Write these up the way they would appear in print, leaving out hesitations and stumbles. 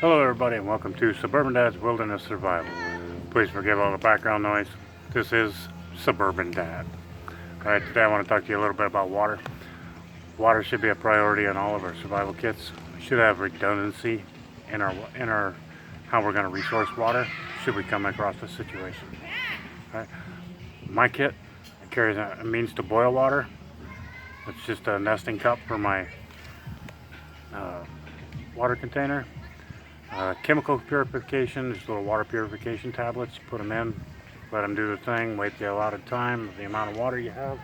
Hello everybody and welcome to Suburban Dad's Wilderness Survival. Please forgive all the background noise. This is Suburban Dad. Alright, today I want to talk to you a little bit about water. Water should be a priority in all of our survival kits. We should have redundancy in our how we're going to resource water should we come across a situation. Alright. My kit carries a means to boil water. It's just a nesting cup for my water container. Chemical purification, just little water purification tablets. You put them in, let them do the thing, wait the allotted time, the amount of water you have,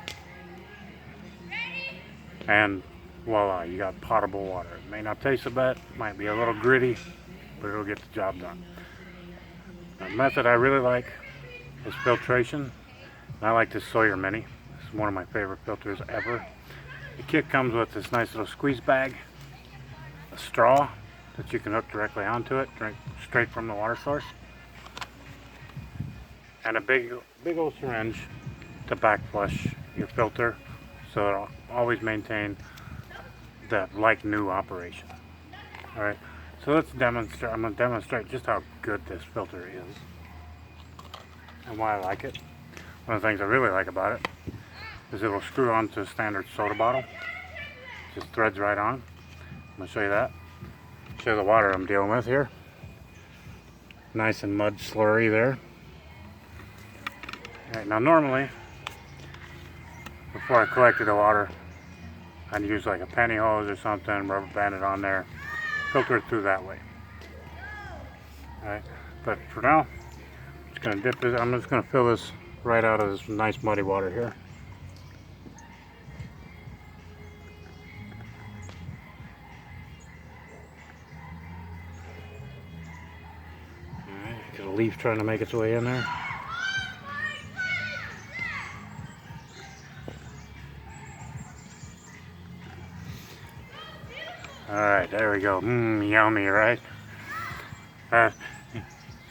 and voila, you got potable water. It may not taste the best, might be a little gritty, but it'll get the job done. The method I really like is filtration. And I like this Sawyer Mini. It's one of my favorite filters ever. The kit comes with this nice little squeeze bag, a straw that you can hook directly onto it, drink straight from the water source, and a big old syringe to back flush your filter so it'll always maintain that like new operation. Alright, so let's demonstrate. I'm going to demonstrate just how good this filter is and why I like it. One of the things I really like about it is it'll screw onto a standard soda bottle. Just threads right on. I'm going to show you that. Show the water I'm dealing with here. Nice and mud slurry there. Alright, now normally, before I collected the water, I'd use like a penny hose or something, rubber band it on there, filter it through that way. Alright, but for now, I'm just going to dip this, I'm just going to fill this right out of this nice muddy water here. Got a leaf trying to make its way in there. Alright, there we go. Yummy, right?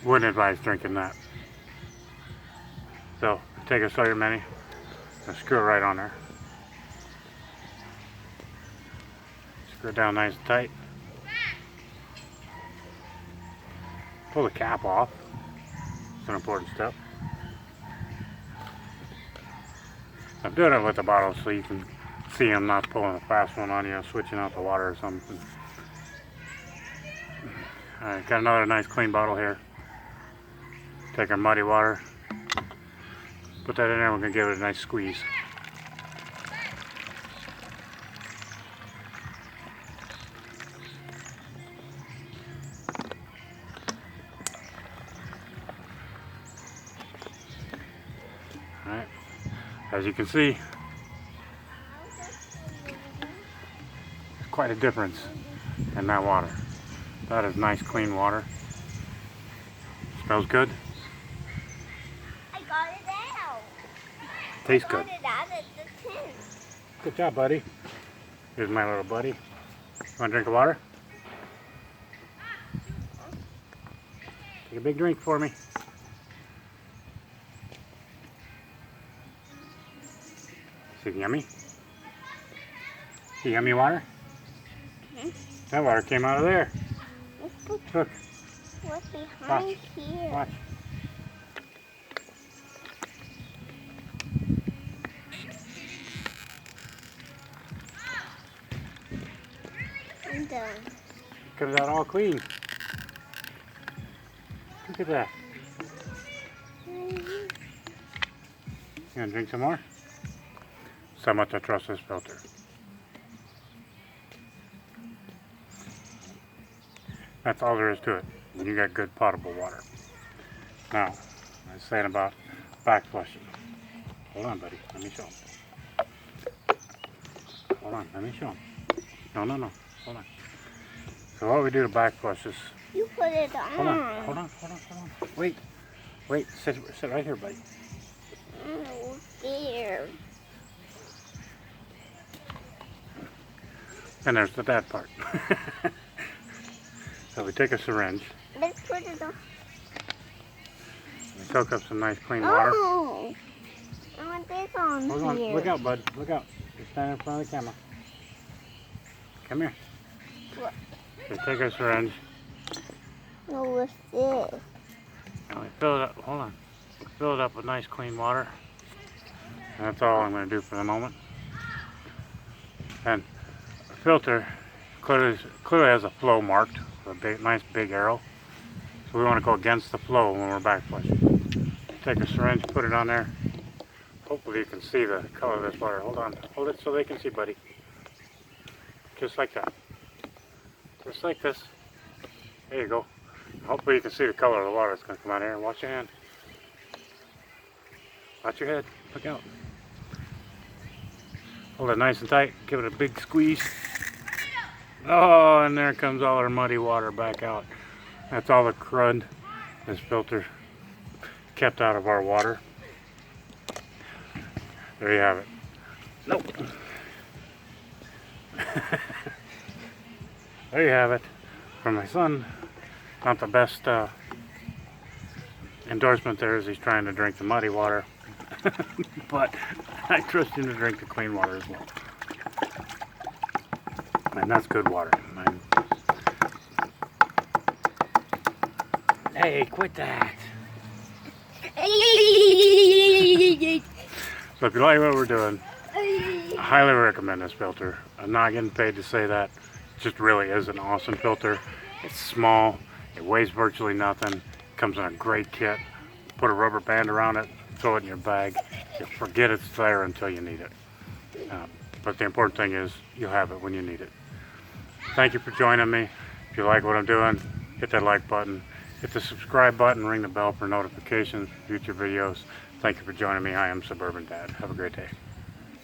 Wouldn't advise drinking that. So, take a Sawyer Mini and screw it right on there. Screw it down nice and tight. Pull the cap off. It's an important step. I'm doing it with the bottle so you can see I'm not pulling a fast one on you, switching out the water or something. Alright, got another nice clean bottle here. Take our muddy water, put that in there, we're going to give it a nice squeeze. Alright, as you can see, there's quite a difference in that water. That is nice clean water. Smells good. I got it out. Tastes good. I got it out of the tin. Good job, buddy. Here's my little buddy. You want a drink of water? Take a big drink for me. Is it yummy? Is it yummy water? That water came out of there. Look. What's behind here? Watch. I'm done. Comes out all clean. Look at that. You gonna drink some more? So much I trust this filter. That's all there is to it. You got good potable water. Now, I was saying about back flushing. Hold on, buddy. Let me show him. Hold on. Let me show him. No. Hold on. So what we do to back flush is... You put it on. Hold on. Wait. Sit right here, buddy. I'm scared. And there's the dad part. So we take a syringe. Let's put it on. We soak up some nice clean water. Oh, I want this on Hold on. here. Look out, bud. Look out. You're standing in front of the camera. Come here. What? So take our syringe, No, what's this? And we fill it up, hold on. Fill it up with nice clean water. And that's all I'm going to do for the moment. And the filter clearly has a flow marked with a nice big arrow. So we want to go against the flow when we're back flushing. Take a syringe, put it on there. Hopefully you can see the color of this water. Hold on, hold it so they can see, buddy. Just like that. Just like this. There you go. Hopefully you can see the color of the water that's going to come out here. Watch your hand. Watch your head. Look out. Hold it nice and tight. Give it a big squeeze. Oh, and there comes all our muddy water back out. That's all the crud this filter kept out of our water. There you have it. Nope. There you have it. For my son, not the best endorsement there is he's trying to drink the muddy water. But I trust him to drink the clean water as well. And that's good water. Hey, quit that. So if you like what we're doing, I highly recommend this filter. I'm not getting paid to say that. It just really is an awesome filter. It's small. It weighs virtually nothing. It comes in a great kit. Put a rubber band around it. Throw it in your bag. You forget it's there until you need it. But the important thing is you'll have it when you need it. Thank you for joining me. If you like what I'm doing, hit that like button. Hit the subscribe button, ring the bell for notifications for future videos. Thank you for joining me. I am Suburban Dad. Have a great day.